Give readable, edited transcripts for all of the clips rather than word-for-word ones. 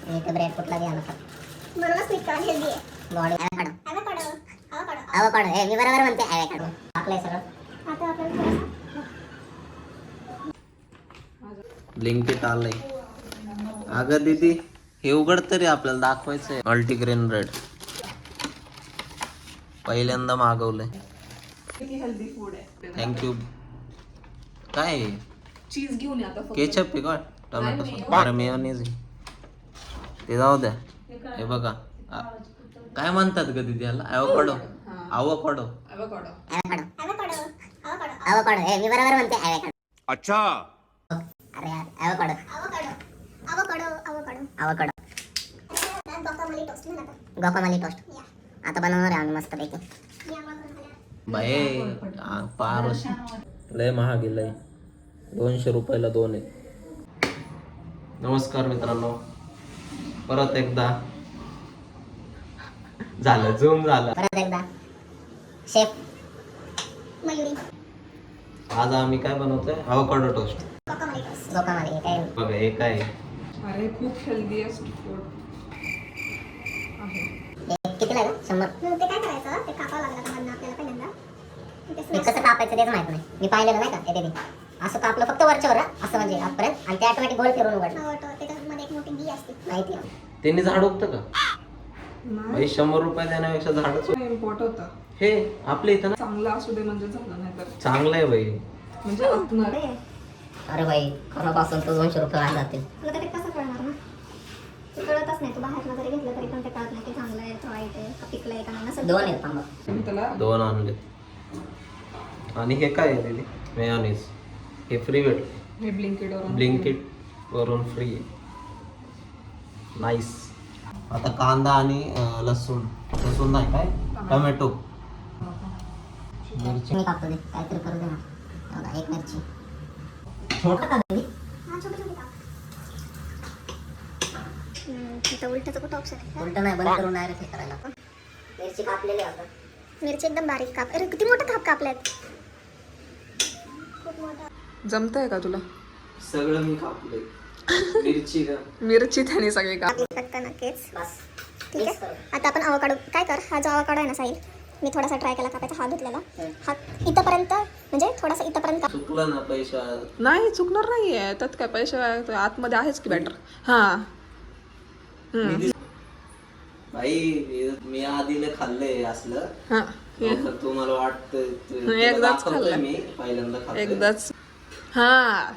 एक ब्रेड कुठला घ्या नका म्हणूनच स्वीट कॉर्न हेल्दी आहे. बॉडी ॲवोकाडो ॲवोकाडो ॲवोकाडो हे मी बरोबर म्हणते ॲवोकाडो टाकलंय सगळं. आता आपल्याला थोडंसं ब्लिंकिट आलंय. अगं दीदी हे उघड तरी आपल्याला दाखवायचंय. मल्टीग्रेन ब्रेड पहिल्यांदा मागवलंय. हेल्दी फूड आहे. थँक्यू. काय चीज घेऊन या आता फक्त. केचप आहे का टोमॅटो सॉस अरे मेयोनीज आहे. ते जाऊ द्या. हे बघा काय म्हणतात ग दीदी याला ॲवोकाडो Avocado. ॲवोकाडो हे मी बरोबर म्हणते ॲवोकाडो. अच्छा अरे यार ॲवोकाडो ॲवोकाडो guacamole toast म्हणा आता. गोकामाली टोस्ट. आता बनवणार आहे आम्ही मस्त पैकी. बाय पार लय महाग लय 200 रुपयाला 2 आहे. नमस्कार मित्रांनो, परत एकदा झालं झूम झालं. परत एकदा शेफ मयुरी आज आम्ही काय बनवतोय ॲवोकाडो टोस्ट. गोकामाली काय बघा हे काय अरे खूप हेल्दीएस्ट फूड आहे. कितीला आहे 100. ते काय करायचं ते कापावं लागलं मधनं आपल्याला पहिल्यांदा ते ते smash कसं कापायचं तेच माहित नाही. मी पाहिलेलं नाही का ते असं कापलं फक्त वरच्यावर असं म्हणजे आतपर्यंत आणि ते ऑटोमॅटिक गोल फिरून उघडलं. आवडतं. त्याच्यामध्ये एक मोठी बी असते. माहिती त्यांनी झाड उगतं का भाई? 100 रुपये देण्यापेक्षा झाडच इम्पॉर्ट होता. हे आपल्या इथं ना चांगला असू दे म्हणजे झालं, नाही तर चांगलं आहे भाई. म्हणजे आतणार. अरे भाई खराब असेल तर 200 रुपये वाया जातील. तुला ते कसं कळणार ना? ते कळतच नाही. तू बाहेरनं जरी घेतलं तरी पण ते कळत नाही की चांगलं आहे का वाईट आहे का पिकलं आहे का नाही. नसेल 2 आहेत थांबा. मी त्याला 2 आणले. आणि हे काय आहे दीदी? मेयोनीज. हे फ्री भेटले. हे ब्लिंकिटवरून ब्लिंकिट वरून फ्री. नाईस. आता कांदा आणि लसूण नाही काय टोमॅटो मिरची मी कापतो दे काहीतरी करू दे ना. बघा एक मिरची छोटा का दे. हा छोटे का इथं उलट्याचं कुठं ऑप्शन आहे? उलट नाही बंद करून डायरेक्ट हे करायला. मिरची कापलेली आहे आता. मिरची एकदम बारीक काप. अरे किती मोठे काप कापल्यात. खूप मोठा. जमतंय का तुला? सगळं मी कापलंय. मिरची का मिरची त्याने सगळे का फक्त नक्कीच. बस ठीक आहे. आता आपण अवकाडो काय कर, हा जो अवकाडो आहे ना साहिल, मी थोडासा ट्राय केला कापायचा. हा धुतलेला हा इथपर्यंत म्हणजे थोडासा इथपर्यंत काप. चुकलं ना पैसा. नाही चुकणार नाहीये. त्यात काय पैसे आतमध्ये आहेच की बॅटर. हा भाई मी आधीला खाल्लंय असलं. हा तर तुम्हाला वाटतं एकदाच खाल्लंय. मी पहिल्यांदा खाल्लंय. एकदाच. हा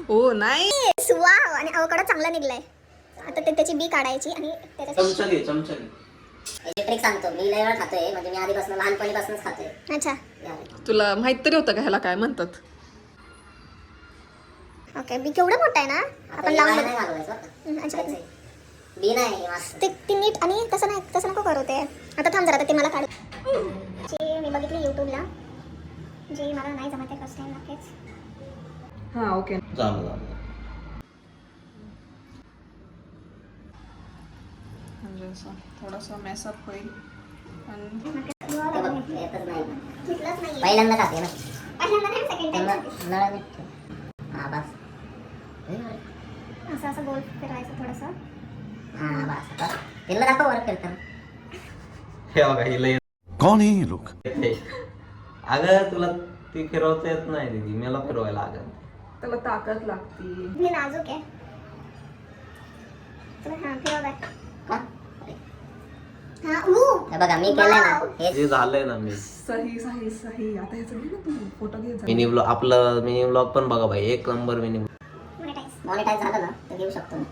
ओ नाही वाव. आणि अवकाडो चांगला निघलाय. आता ते त्याची बी काढायची आणि त्याच्या चमचा घे. याची ट्रिक सांगतो. मी लय वेळ खातोय म्हणजे मी आधीपासून लहानपणीपासूनच खातोय. अच्छा तुला माहित तरी होतं का ह्याला काय म्हणतात? ओके. बी केवढं मोठं आहे ना. आपण लावून नाही बघू. घालवायचं बरं का. अच्छा बी नाही मस्त. ते नीट आणि तसं नाही, तसं नको करू ते. आता थांब जरा ते मला काढ. जे मी बघितली यूट्यूबला, जे मला नाही जमत आहे फर्स्ट टाइम नक्कीच. हा ओके. झालं म्हणजे असं थोडासा मेसअप होईल आणि ते बघ येतच नाही. घेतलंच नाही. पहिल्यांदा खाते ना. पहिल्यांदा नाही सेकंड टाइम. नळ हा बस. असं असं गोल फिरवायचं थोडंसं. हा बस आता तिला दाखव वर फिरताना. हे बघा हिला कौन है ये लोग? येते. अगं तुला ती फिरवता येत नाही दीदी. मला फिरवायला लागत. त्याला ताकद लागती. मी नाजूक आहे. हा फिरव बाय. हा? हा हे बघा मी केलंय ना हे. जे झालंय ना मी सही सही सही. आता ह्याचं घे ना तू फोटो घे. Mini blog. आपलं मिनी ब्लॉग पण बघा भाई. 1 नंबर मिनी. मॉनिटाईज झालं ना तर घेऊ शकतो मी.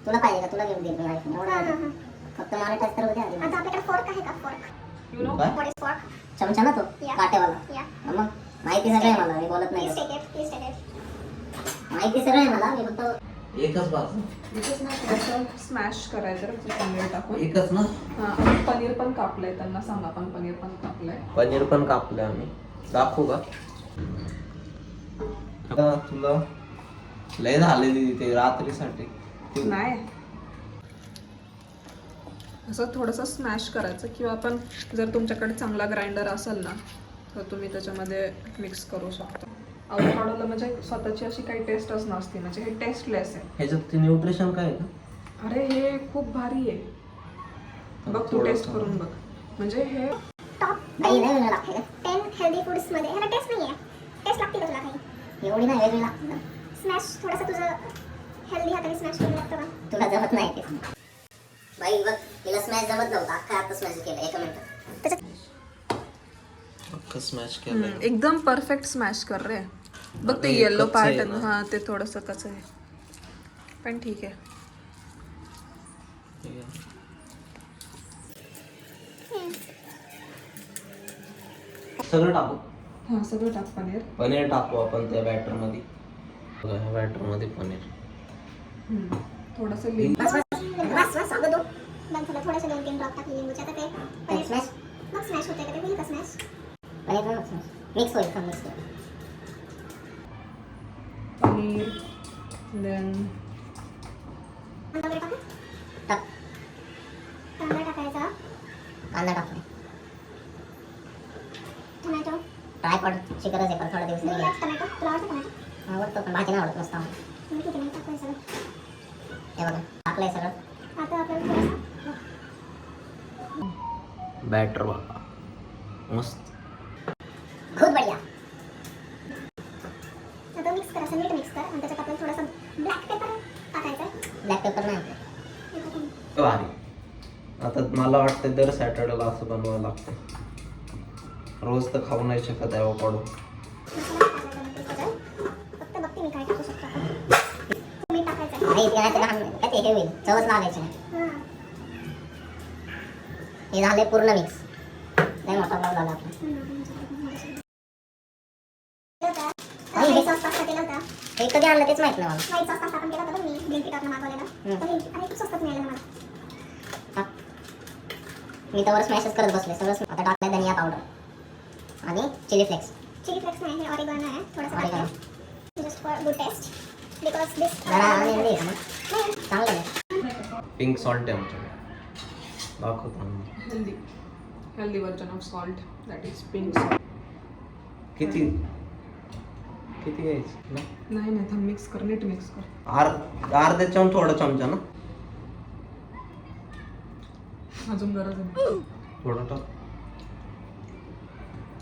तुला पाहिजे का? तुला घेऊन देईल मी iPhone. एवढं नाही. फक्त मॉनिटाईज तर उद्या आधी. आता आपल्याकडे फोर्क आहे का? फोर्क. You know? काय व्हॉट इज फोर्क? चमचा ना तो या. काटेवाला. या. मग माहिती सगळं आहे मला. मी बोलत नाही. Please take it. Please take it. माहिती सगळं आहे मला. मी फक्त एकच बाजू. इथेच ना थोडंसं स्मॅश करायचं रे पनीर टाकून. एकच ना. हा आणि पनीर पण कापलंय. त्यांना सांगा पण पनीर पण कापलंय. पनीर पण कापलं आम्ही. दाखवू का? आता तुला लय झाले दीदी ते रात्रीसाठी. नाही असं थोडंसं स्मॅश करायचं. किंवा आपण जर तुमच्याकडे चांगला ग्राइंडर असेल ना तर तुम्ही त्याच्यामध्ये मिक्स करू शकता. अवोकाडोला म्हणजे स्वतःची अशी काही टेस्टच नसते, म्हणजे हे टेस्टलेस आहे. ह्याच्यात न्यूट्रिशन काय आहे का? अरे हे खूप भारी आहे, बघ तू टेस्ट करून बघ. म्हणजे हे टॉप काही नाही वेगळं लागते का? 10 हेल्दी फूड्समध्ये ह्याला टेस्ट नाही आहे. टेस्ट लागते का तुला काही? एवढी नाही वेगळी लागते ना. स्मॅश थोडंसं तुझं हेल्दी हाताने स्मॅश करून लागतं का? तुला जमत नाही ते. बाई बघ तिला स्मॅश जमत नव्हता, अख्खा आता स्मॅश केलं एका मिनिटात. अख्खं स्मॅश केलंय. एकदम परफेक्ट स्मॅश कर रे. बघ ते अरे, येलो कच्चं पार्ट आहे आहे ना. ना, हा ते थोडंसं कच्चं आहे, पण ठीक आहे. ठीक आहे. सगळं टाकू. हा सगळं टाक पनीर. पनीर टाकू आपण त्या बॅटर मध्ये. बघा, ह्या बॅटर मध्ये पनीर. थोडंसं लिंबू. बस बस बस अगं तू मग तुला थोडंसं 2-3 ड्रॉप टाकली लिंबूचे. आता काय पनीर स्मॅश मग स्मॅश होते का? ते होईल का स्मॅश? पनीर मिक्स होईल का? मिक्स होईल. पनीर देन कांदा वगैरे टाकू? टाक. कांदा टाकायचा, कांदा टाकले. टोमॅटो. ट्रायपॉड ची गरज आहे पण थोडा दिवस मी नाही आज टोमॅटो. तुला आवडतं टोमॅटो? आवडतो पण भाजी नाही आवडत. मस्त आवडतं. मग ठीक आहे, मी टाकूया सगळं. हे बघा टाकलंय सगळं. आता आपल्याला थोडंसं बॅटर बघा मस्त. खूप बढिया. आता मिक्स कर, असं नीट मिक्स कर. आणि त्याच्यात आपल्याला थोडंसं ब्लॅक पेपर टाकायचं आहे. ब्लॅक पेपर नाही आपलं. भारी. आता मला वाटतं दर सॅटर्डेला असं बनवावं लागतं. रोज तर खाऊ नाही शकत अवोकाडो. मसाला टाकायचा त्याच्यात. फक्त बघते मी काय टाकू शकतो आपण. मीठ टाकायचं आहे. नाही ते नाही ते लहान काय ते हे होईल. चवच लागायची नाही. हां. हे झाले पूर्ण मिक्स. नाही मोठा भाव झाला आपला. व्हाईट सॉस पास्ता केला होता. हे कधी आणलं तेच माहित नाही मला. व्हाईट सॉस पास्ता आपण केला होता बघ मी ब्लिंकिटवरनं मागवलेला. तर हे आणि खूप स्वस्तात मिळालं मला. टाक. मी त्यावर स्मॅशच करत बसले सगळं. आता टाकलंय धनिया पावडर आणि चिली फ्लेक्स. चिली फ्लेक्स नाही, हे ऑरिगॅनो आहे. थोडंसं Oregano. टाकते just for good taste because this जरा आणि हे का ना चांगलं आहे. पिंक सॉल्ट आहे आमच्याकडे. दाखवतो आम्ही. Healthy version of salt, that is pink salt. किती किती घ्यायचं? नाही नाही, थांब मिक्स कर, नीट मिक्स कर. अर्ध्या चमचा थोडा चमचा ना. अजून गरज आहे. थोडं टाक.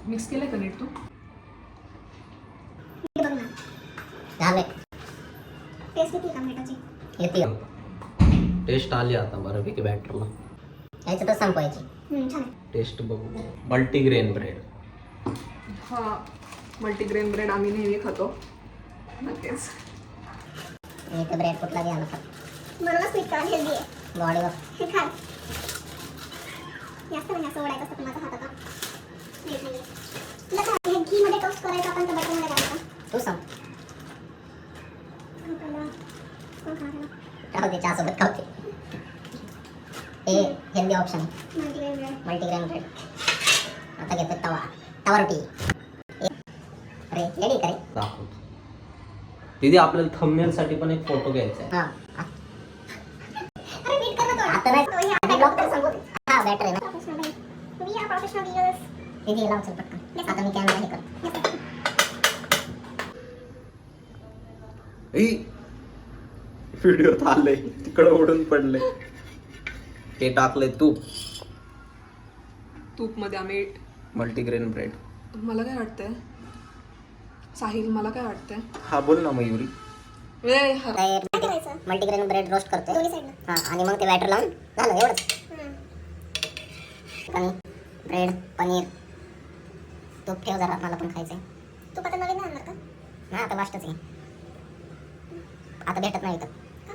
मिक्स केलंय का नीट तू? बघ ना झाले टेस्ट किती टोमॅटोची. येते. टेस्ट आली आता बऱ्यापैकी बॅटरला. याच्यातच संपवायची. छान आहे. टेस्ट बघू. Multigrain bread. हा मल्टीग्रेन ब्रेड आम्ही नेहमी खातो नक्कीच. इथे ब्रेड कुठला घ्या नका. म्हणूनच स्वीट कॉर्न हेल्दी आहे. बॉडीवर हे खा. जास्त म्हणजे असं ओढायचं असतं माझा हात आता. नीट नाही. तुला काय हे घीमध्ये टोस्ट करायचं आपण तर बटरमध्ये घालायचं. तू सांग. आपल्याला कोण खाणार आहे? राहू दे चहासोबत खावते. हे healthy option. Multigrain bread. Multigrain bread. आता घेतो तवा. तवा रोटी. अरे रेडी करे. दाखवतो. दीदी आपल्याला थंबनेल साठी पण एक फोटो घ्यायचा आहे. हां अरे नीट कर ना आता नाही. आधी ब्लॉक तर सांगू. हां बॅटर आहे ना. प्रोफेशनल आहे. तुम्ही या प्रोफेशनल व्हिडिओज. दीदी लाव चल पटकन. आता मी कॅमेरा हे करतो. व्हिडिओ आले तिकडे उडून पडले. हे टाकले तूप. तूपमध्ये आम्ही मल्टीग्रेन ब्रेड. मला काय वाटतंय साहिल, मला काय वाटतंय हा बोल ना मयुरी. काय करायचं? मल्टीग्रेन ब्रेड रोस्ट करतोय. दोन्ही साईडला. हां आणि मग ते बॅटर लावून झालं एवढंच. पनीर ब्रेड पनीर तूप ठेव जरा मला पण खायचंय. तू आता नवीन आणणार का? नाही आता लास्टच आहे. आता भेटत नाही इथं. का?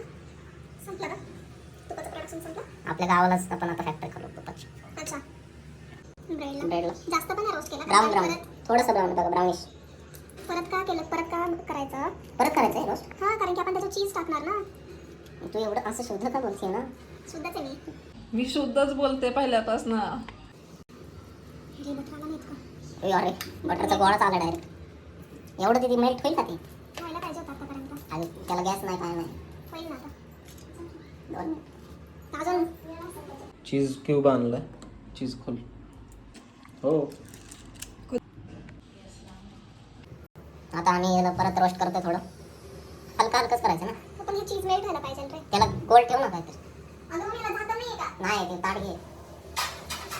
संपला का? तुपाचं प्रोडक्शन संपलं? आपल्या गावालाच आपण आता फॅक्टरी करू तुपाची. अच्छा. ब्रेडला ब्रेडला जास्त पण नाही रोस्ट केला. ब्राऊन कारण ब्राऊन थोडंसं ब्राऊन बघा ब्राउनिश. परत का केलं? परत का करायचं? परत करायचं आहे रोस्ट. हां, कारण की आपण त्याच्यात चीज टाकणार ना. तू एवढं असं शुद्ध का बोलते ना. शुद्धच आहे मी. मी शुद्धच बोलते पहिल्यापासून. घी बटराला नाहीत का? अरे बटरचा गोळाच आला डायरेक्ट. एवढं तिथे मेल्ट होईल का ती. व्हायला पाहिजे होतं आतापर्यंत. आणि त्याला गॅस नाही काय नाही. होईल ना आता. 2 मिनिट. अजून चीज क्यूब आणलाय. चीज खोल. हो आता आता आम्ही याला परत रोस्ट करतो थोडं. हलका हलकंच करायचं ना. पण हे चीज मेल्ट व्हायला पाहिजे रे. त्याला गोल ठेव ना काहीतरी. अगं मग याला झाकण नाहीये का? नाही ते ताट घे.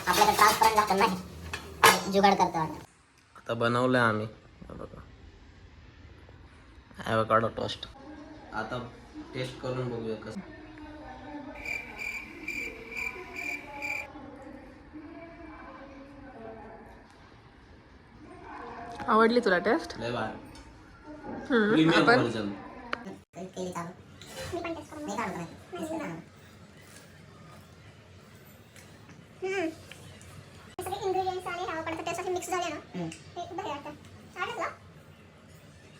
आपल्याकडे ट्रान्सपरंट झाकण नाही. जुगाड करतो वाटतं. आता बनवलंय आम्ही. हे बघा ॲवोकाडो टोस्ट. आता टेस्ट करून बघूया कसं. आवडली तुला टेस्ट? लय भारी. प्रीमियम आपण व्हर्जन. केली चालू. मी पण टेस्ट करून मी काढतो नाही. नुसतं काढतो. हे सगळे ingredients आणि ॲवोकाडोचा टेस्ट असे मिक्स झाले ना, ते खूप भारी वाटतं. आवडलं तुला?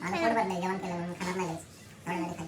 माझं पोट भरलंय जेवण केलं म्हणून खाणार नाही लगेच. थोड्या वेळाने खाईन.